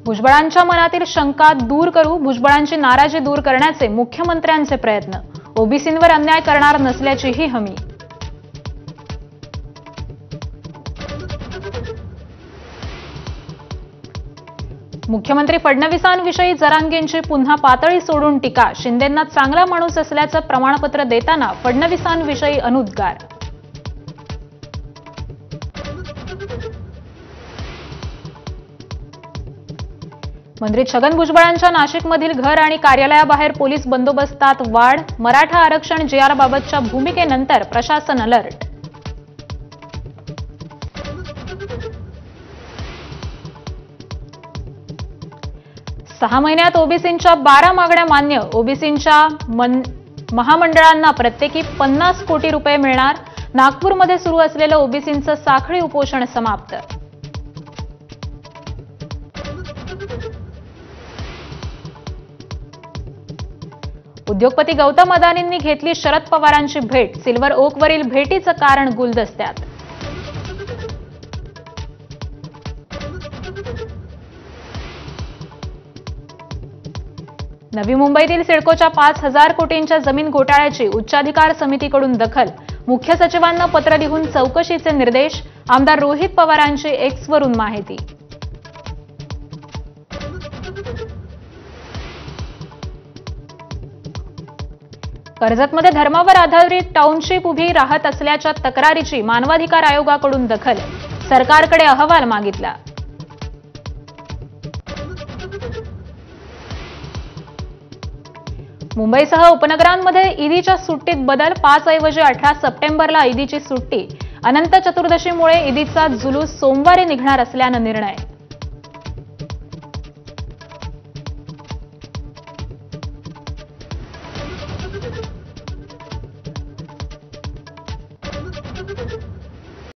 भुजबळांच्या मनातील शंका दूर करू, भुजबळांची नाराजी दूर करण्याचे मुख्यमंत्र्यांचे प्रयत्न, ओबीसींवर अन्याय करणार नसल्याचीही हमी. मुख्यमंत्री फडणवीसांविषयी जरांगेंची पुन्हा पातळी सोडून टीका, शिंदेंना चांगला माणूस असल्याचं प्रमाणपत्र देताना फडणवीसांविषयी अनुद्गार. मंत्री छगन भुजबळांच्या नाशिकमधील घर आणि कार्यालयाबाहेर पोलीस बंदोबस्तात वाढ, मराठा आरक्षण जी-आरबाबतच्या भूमिकेनंतर प्रशासन अलर्ट. सहा महिन्यात ओबीसींच्या 12 मागण्या मान्य, ओबीसींच्या महामंडळांना प्रत्येकी 50 कोटी रुपये मिळणार. नागपूरमध्ये सुरू असलेलं ओबीसींचं साखळी उपोषण समाप्त. उद्योगपती गौतम अदानींनी घेतली शरद पवारांची भेट, सिल्व्हर ओकवरील भेटीचं कारण गुलदस्त्यात. नवी मुंबईतील सिडकोच्या 5,000 कोटींच्या जमीन घोटाळ्याची उच्चाधिकार समितीकडून दखल, मुख्य सचिवांना पत्र लिहून चौकशीचे निर्देश, आमदार रोहित पवारांची एक्सवरून माहिती. कर्जतमध्ये धर्मावर आधारित टाउनशिप उभी राहत असल्याच्या तक्रारीची मानवाधिकार आयोगाकडून दखल, सरकारकडे अहवाल मागितला. मुंबईसह उपनगरांमध्ये ईदीच्या सुट्टीत बदल, 5 ऐवजी 18 सप्टेंबरला ईदीची सुट्टी. अनंत चतुर्दशीमुळे ईदीचा जुलूस सोमवारी निघणार असल्यानं निर्णय.